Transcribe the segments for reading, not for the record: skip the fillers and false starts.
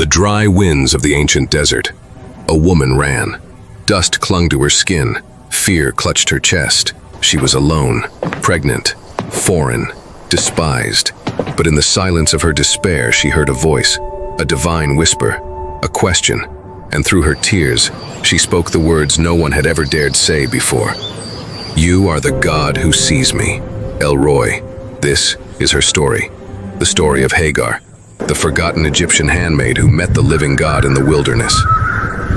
the dry winds of the ancient desert, a woman ran. Dust clung to her skin. Fear clutched her chest. She was alone, pregnant, foreign, despised. But in the silence of her despair, she heard a voice, a divine whisper, a question, and through her tears, she spoke the words no one had ever dared say before. "You are the God who sees me, El Roy." This is her story, the story of Hagar, the forgotten Egyptian handmaid who met the living God in the wilderness.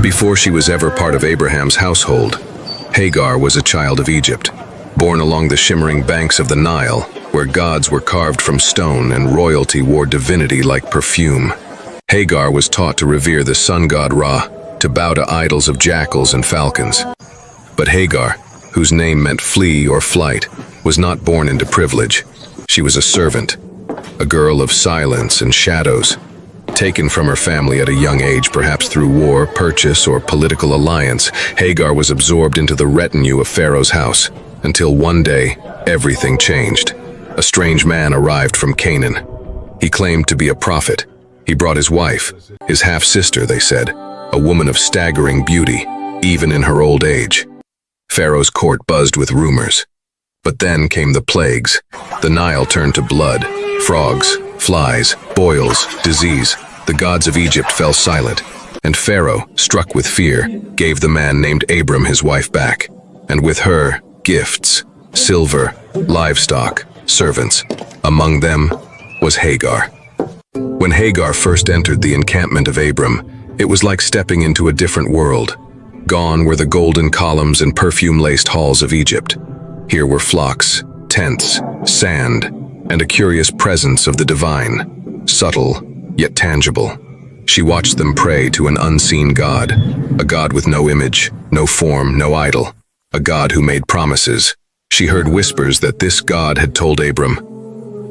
Before she was ever part of Abraham's household, Hagar was a child of Egypt, born along the shimmering banks of the Nile, where gods were carved from stone and royalty wore divinity like perfume. Hagar was taught to revere the sun god Ra, to bow to idols of jackals and falcons. But Hagar, whose name meant flee or flight, was not born into privilege. She was a servant, a girl of silence and shadows, taken from her family at a young age, perhaps through war, purchase, or political alliance. Hagar was absorbed into the retinue of Pharaoh's house, until one day, everything changed. A strange man arrived from Canaan. He claimed to be a prophet. He brought his wife, his half-sister, they said, a woman of staggering beauty, even in her old age. Pharaoh's court buzzed with rumors. But then came the plagues. The Nile turned to blood, frogs, flies, boils, disease. The gods of Egypt fell silent, and Pharaoh, struck with fear, gave the man named Abram his wife back, and with her, gifts, silver, livestock, servants. Among them was Hagar. When Hagar first entered the encampment of Abram, it was like stepping into a different world. Gone were the golden columns and perfume-laced halls of Egypt. Here were flocks, tents, sand, and a curious presence of the divine, subtle yet tangible. She watched them pray to an unseen God, a God with no image, no form, no idol, a God who made promises. She heard whispers that this God had told Abram,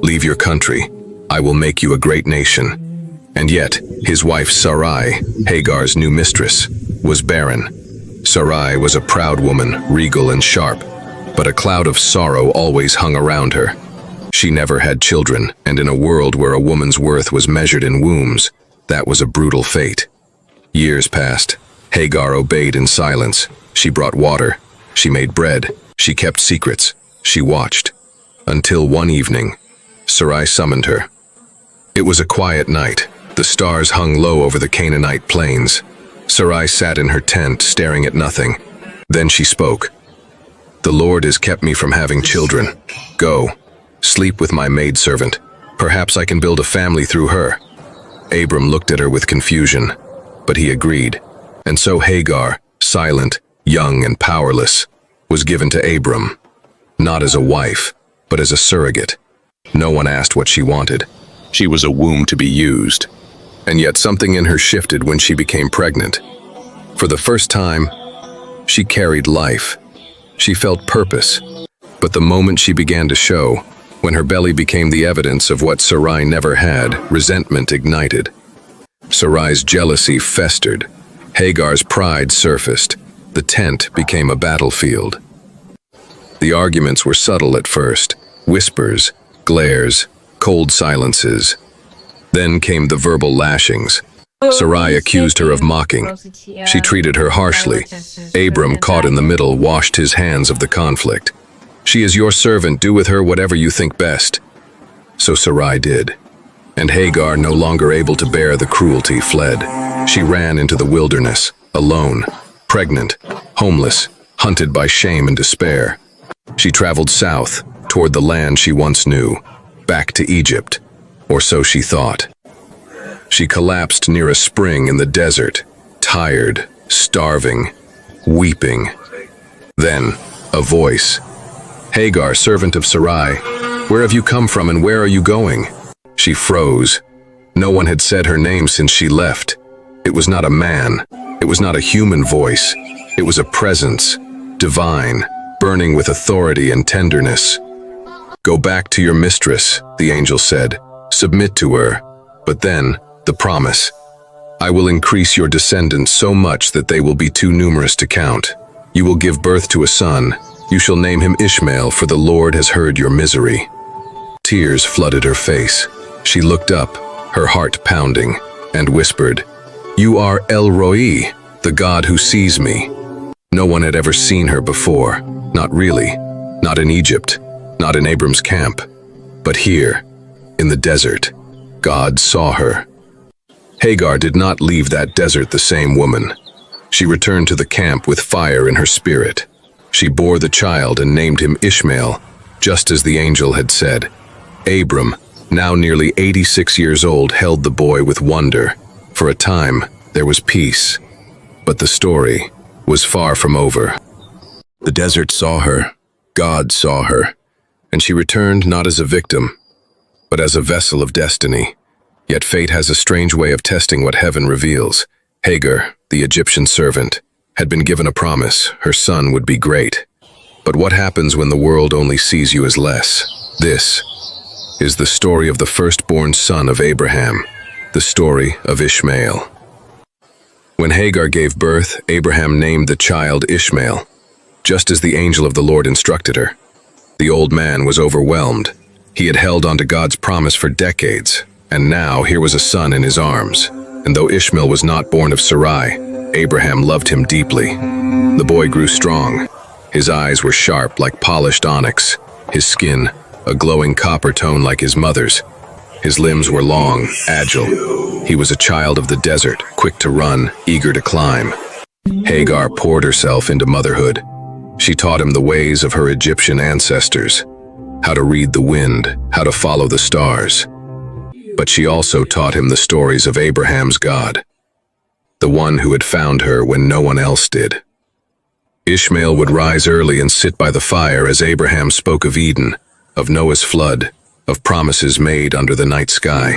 "Leave your country, I will make you a great nation." And yet, his wife Sarai, Hagar's new mistress, was barren. Sarai was a proud woman, regal and sharp, but a cloud of sorrow always hung around her. She never had children, and in a world where a woman's worth was measured in wombs, that was a brutal fate. Years passed. Hagar obeyed in silence. She brought water. She made bread. She kept secrets. She watched. Until one evening, Sarai summoned her. It was a quiet night. The stars hung low over the Canaanite plains. Sarai sat in her tent, staring at nothing. Then she spoke. "The Lord has kept me from having children. Go, sleep with my maidservant. Perhaps I can build a family through her." Abram looked at her with confusion, but he agreed. And so Hagar, silent, young, and powerless, was given to Abram, not as a wife, but as a surrogate. No one asked what she wanted. She was a womb to be used. And yet something in her shifted when she became pregnant. For the first time, she carried life. She felt purpose. But the moment she began to show, when her belly became the evidence of what Sarai never had, resentment ignited. Sarai's jealousy festered. Hagar's pride surfaced. The tent became a battlefield. The arguments were subtle at first. Whispers, glares, cold silences. Then came the verbal lashings. Sarai accused her of mocking. She treated her harshly. Abram, caught in the middle, washed his hands of the conflict. "She is your servant, do with her whatever you think best." So Sarai did. And Hagar, no longer able to bear the cruelty, fled. She ran into the wilderness, alone, pregnant, homeless, hunted by shame and despair. She traveled south, toward the land she once knew, back to Egypt, or so she thought. She collapsed near a spring in the desert, tired, starving, weeping. Then, a voice. "Hagar, servant of Sarai, where have you come from and where are you going?" She froze. No one had said her name since she left. It was not a man. It was not a human voice. It was a presence, divine, burning with authority and tenderness. "Go back to your mistress," the angel said. "Submit to her." But then, the promise. "I will increase your descendants so much that they will be too numerous to count. You will give birth to a son. You shall name him Ishmael, for the Lord has heard your misery." Tears flooded her face. She looked up, her heart pounding, and whispered, "You are El Roi, the God who sees me." No one had ever seen her before, not really, not in Egypt, not in Abram's camp, but here, in the desert, God saw her. Hagar did not leave that desert the same woman. She returned to the camp with fire in her spirit. She bore the child and named him Ishmael, just as the angel had said. Abram, now nearly 86 years old, held the boy with wonder. For a time, there was peace. But the story was far from over. The desert saw her, God saw her, and she returned not as a victim, but as a vessel of destiny. Yet fate has a strange way of testing what heaven reveals. Hagar, the Egyptian servant, had been given a promise her son would be great. But what happens when the world only sees you as less? This is the story of the firstborn son of Abraham, the story of Ishmael. When Hagar gave birth, Abraham named the child Ishmael, just as the angel of the Lord instructed her. The old man was overwhelmed. He had held onto God's promise for decades, and now here was a son in his arms. And though Ishmael was not born of Sarai, Abraham loved him deeply. The boy grew strong. His eyes were sharp like polished onyx, his skin a glowing copper tone like his mother's. His limbs were long, agile. He was a child of the desert, quick to run, eager to climb. Hagar poured herself into motherhood. She taught him the ways of her Egyptian ancestors, how to read the wind, how to follow the stars. But she also taught him the stories of Abraham's God, the one who had found her when no one else did. Ishmael would rise early and sit by the fire as Abraham spoke of Eden, of Noah's flood, of promises made under the night sky.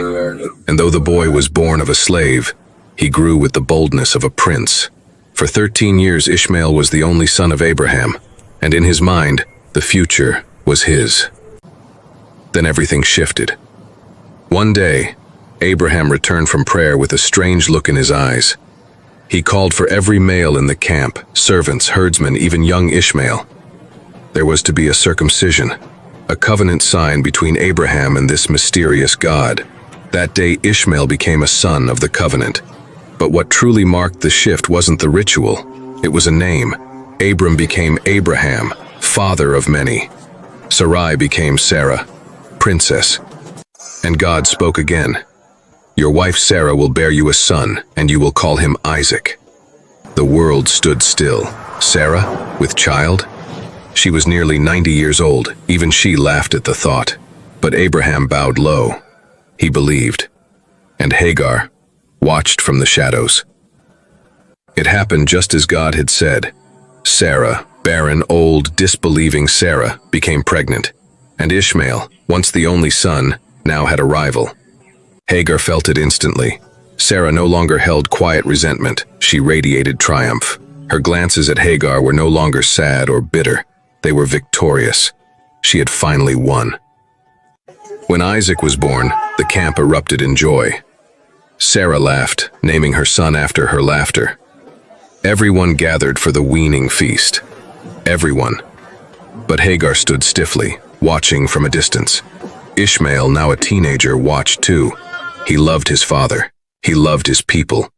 And though the boy was born of a slave, he grew with the boldness of a prince. For 13 years Ishmael was the only son of Abraham, and in his mind, the future was his. Then everything shifted. One day, Abraham returned from prayer with a strange look in his eyes. He called for every male in the camp, servants, herdsmen, even young Ishmael. There was to be a circumcision, a covenant sign between Abraham and this mysterious God. That day Ishmael became a son of the covenant. But what truly marked the shift wasn't the ritual, it was a name. Abram became Abraham, father of many. Sarai became Sarah, princess. And God spoke again. Your wife Sarah will bear you a son, and you will call him Isaac. The world stood still. Sarah, with child? She was nearly 90 years old. Even she laughed at the thought. But Abraham bowed low. He believed. And Hagar watched from the shadows. It happened just as God had said. Sarah, barren, old, disbelieving Sarah, became pregnant. And Ishmael, once the only son, now had a rival. Hagar felt it instantly. Sarah no longer held quiet resentment. She radiated triumph. Her glances at Hagar were no longer sad or bitter. They were victorious. She had finally won. When Isaac was born, the camp erupted in joy. Sarah laughed, naming her son after her laughter. Everyone gathered for the weaning feast. Everyone. But Hagar stood stiffly, watching from a distance. Ishmael, now a teenager, watched too. He loved his father. He loved his people.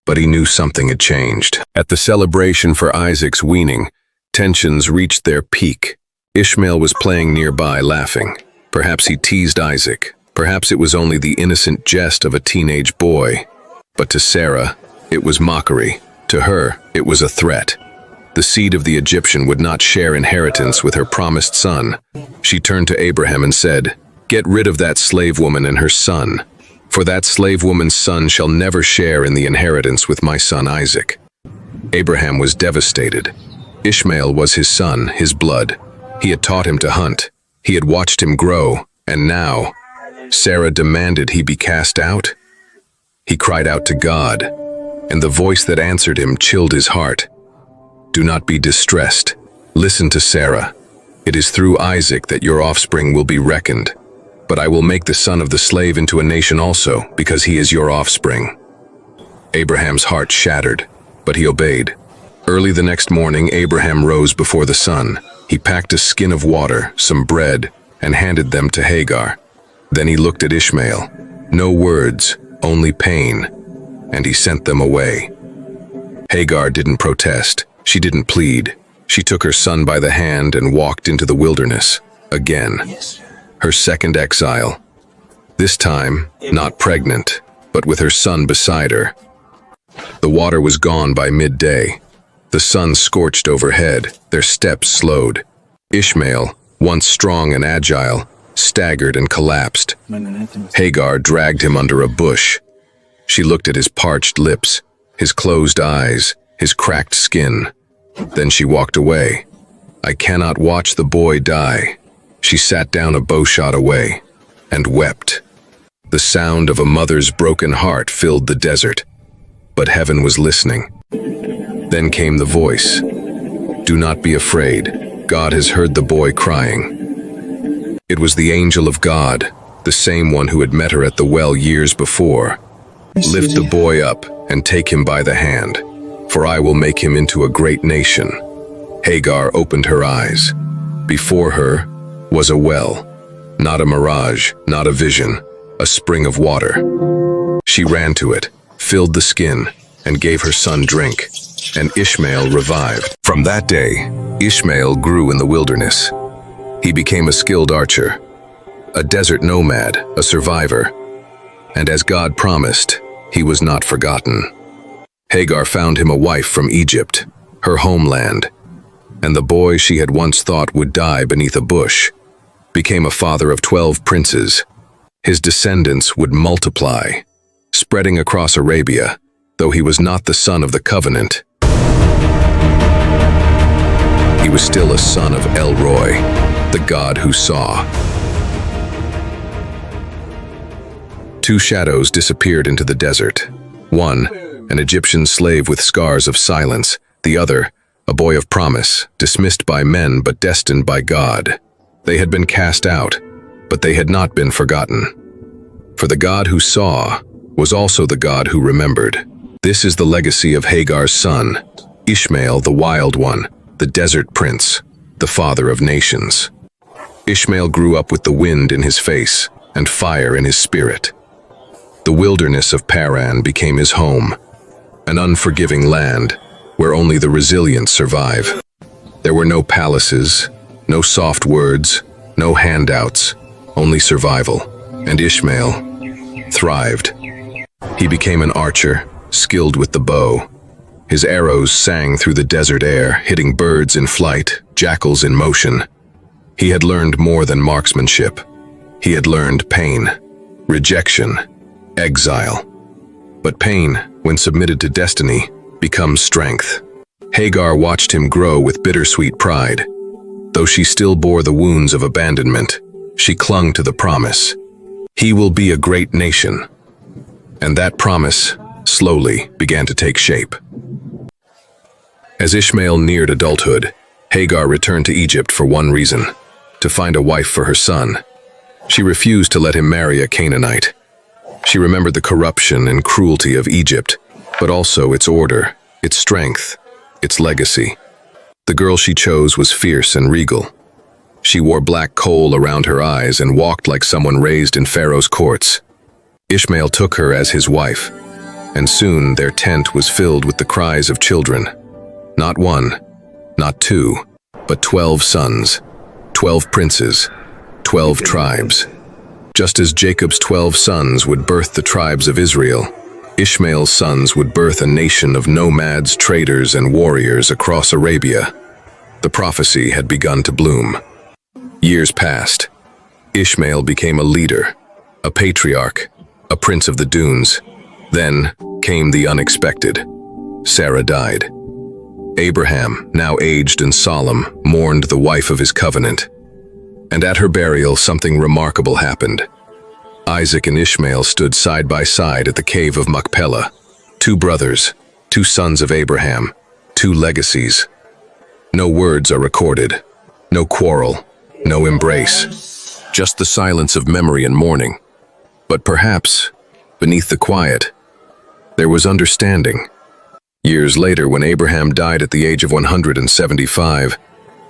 But he knew something had changed. At the celebration for Isaac's weaning, tensions reached their peak. Ishmael was playing nearby, laughing. Perhaps he teased Isaac. Perhaps it was only the innocent jest of a teenage boy. But to Sarah, it was mockery. To her, it was a threat. The seed of the Egyptian would not share inheritance with her promised son. She turned to Abraham and said, "Get rid of that slave woman and her son, for that slave woman's son shall never share in the inheritance with my son Isaac." Abraham was devastated. Ishmael was his son, his blood. He had taught him to hunt. He had watched him grow, and now Sarah demanded he be cast out. He cried out to God, and the voice that answered him chilled his heart. "Do not be distressed. Listen to Sarah. It is through Isaac that your offspring will be reckoned. But I will make the son of the slave into a nation also, because he is your offspring." Abraham's heart shattered, but he obeyed. Early the next morning, Abraham rose before the sun. He packed a skin of water, some bread, and handed them to Hagar. Then he looked at Ishmael. No words, only pain, and he sent them away. Hagar didn't protest. She didn't plead. She took her son by the hand and walked into the wilderness, again. Her second exile. This time, not pregnant, but with her son beside her. The water was gone by midday. The sun scorched overhead, their steps slowed. Ishmael, once strong and agile, staggered and collapsed. Hagar dragged him under a bush. She looked at his parched lips, his closed eyes, his cracked skin. Then she walked away. I cannot watch the boy die. She sat down a bowshot away and wept. The sound of a mother's broken heart filled the desert, but heaven was listening. Then came the voice. Do not be afraid. God has heard the boy crying. It was the angel of God, the same one who had met her at the well years before. Lift the boy up and take him by the hand, for I will make him into a great nation. Hagar opened her eyes. Before her was a well, not a mirage, not a vision, a spring of water. She ran to it, filled the skin, and gave her son drink, and Ishmael revived. From that day, Ishmael grew in the wilderness. He became a skilled archer, a desert nomad, a survivor, and as God promised, he was not forgotten. Hagar found him a wife from Egypt, her homeland, and the boy she had once thought would die beneath a bush became a father of 12 princes. His descendants would multiply, spreading across Arabia, though he was not the son of the covenant. He was still a son of El Roy, the God who saw. Two shadows disappeared into the desert. One, an Egyptian slave with scars of silence. The other, a boy of promise, dismissed by men but destined by God. They had been cast out, but they had not been forgotten. For the God who saw was also the God who remembered. This is the legacy of Hagar's son, Ishmael the wild one, the desert prince, the father of nations. Ishmael grew up with the wind in his face and fire in his spirit. The wilderness of Paran became his home, an unforgiving land where only the resilient survive. There were no palaces, no soft words, no handouts, only survival. And Ishmael thrived. He became an archer, skilled with the bow. His arrows sang through the desert air, hitting birds in flight, jackals in motion. He had learned more than marksmanship. He had learned pain, rejection, exile. But pain, when submitted to destiny, becomes strength. Hagar watched him grow with bittersweet pride. Though she still bore the wounds of abandonment, she clung to the promise. He will be a great nation. And that promise slowly began to take shape. As Ishmael neared adulthood, Hagar returned to Egypt for one reason: to find a wife for her son. She refused to let him marry a Canaanite. She remembered the corruption and cruelty of Egypt, but also its order, its strength, its legacy. The girl she chose was fierce and regal. She wore black kohl around her eyes and walked like someone raised in Pharaoh's courts. Ishmael took her as his wife, and soon their tent was filled with the cries of children. Not one, not two, but 12 sons, 12 princes, 12 tribes. Just as Jacob's 12 sons would birth the tribes of Israel, Ishmael's sons would birth a nation of nomads, traders, and warriors across Arabia. The prophecy had begun to bloom. Years passed. Ishmael became a leader, a patriarch, a prince of the dunes. Then came the unexpected. Sarah died. Abraham, now aged and solemn, mourned the wife of his covenant. And at her burial, something remarkable happened. Isaac and Ishmael stood side by side at the cave of Machpelah. Two brothers, two sons of Abraham, two legacies. No words are recorded, no quarrel, no embrace. Just the silence of memory and mourning. But perhaps, beneath the quiet, there was understanding. Years later, when Abraham died at the age of 175,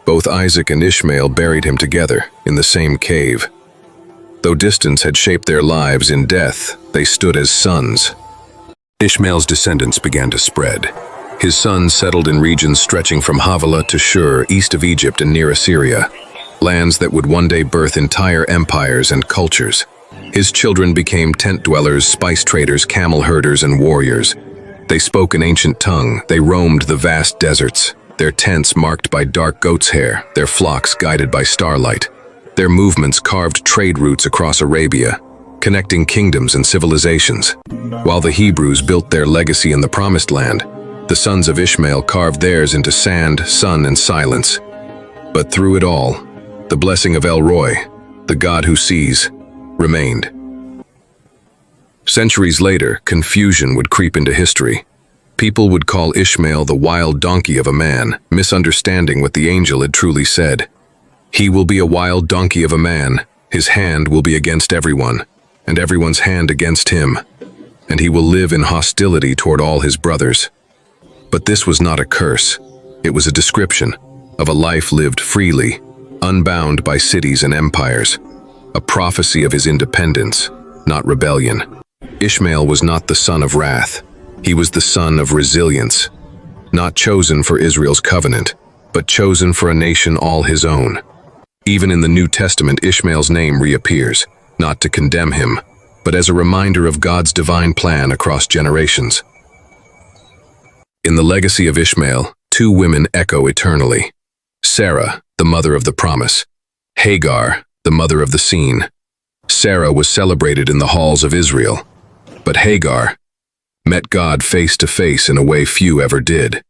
both Isaac and Ishmael buried him together in the same cave. Though distance had shaped their lives, in death they stood as sons. Ishmael's descendants began to spread. His sons settled in regions stretching from Havilah to Shur, east of Egypt and near Assyria, lands that would one day birth entire empires and cultures. His children became tent dwellers, spice traders, camel herders, and warriors. They spoke an ancient tongue, they roamed the vast deserts, their tents marked by dark goat's hair, their flocks guided by starlight. Their movements carved trade routes across Arabia, connecting kingdoms and civilizations. While the Hebrews built their legacy in the Promised Land, the sons of Ishmael carved theirs into sand, sun, and silence. But through it all, the blessing of El Roi, the God who sees, remained. Centuries later, confusion would creep into history. People would call Ishmael the wild donkey of a man, misunderstanding what the angel had truly said. He will be a wild donkey of a man, his hand will be against everyone, and everyone's hand against him, and he will live in hostility toward all his brothers. But this was not a curse, it was a description of a life lived freely, unbound by cities and empires, a prophecy of his independence, not rebellion. Ishmael was not the son of wrath, he was the son of resilience, not chosen for Israel's covenant, but chosen for a nation all his own. Even in the New Testament, Ishmael's name reappears, not to condemn him, but as a reminder of God's divine plan across generations. In the legacy of Ishmael, two women echo eternally. Sarah, the mother of the promise. Hagar, the mother of the scene. Sarah was celebrated in the halls of Israel, but Hagar met God face to face in a way few ever did.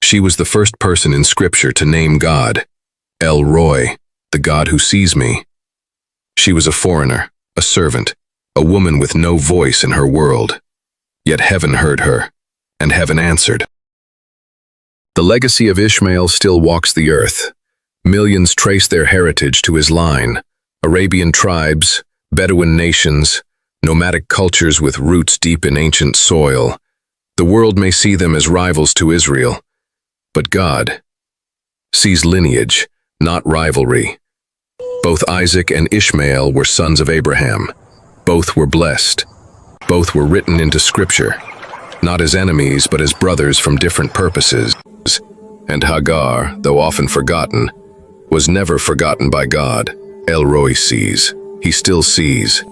She was the first person in Scripture to name God, El Roi, the God who sees me. She was a foreigner, a servant, a woman with no voice in her world. Yet heaven heard her, and heaven answered. The legacy of Ishmael still walks the earth. Millions trace their heritage to his line. Arabian tribes, Bedouin nations, nomadic cultures with roots deep in ancient soil. The world may see them as rivals to Israel, but God sees lineage, not rivalry. Both Isaac and Ishmael were sons of Abraham. Both were blessed. Both were written into Scripture, not as enemies but as brothers from different purposes. And Hagar, though often forgotten, was never forgotten by God. El Roi sees. He still sees.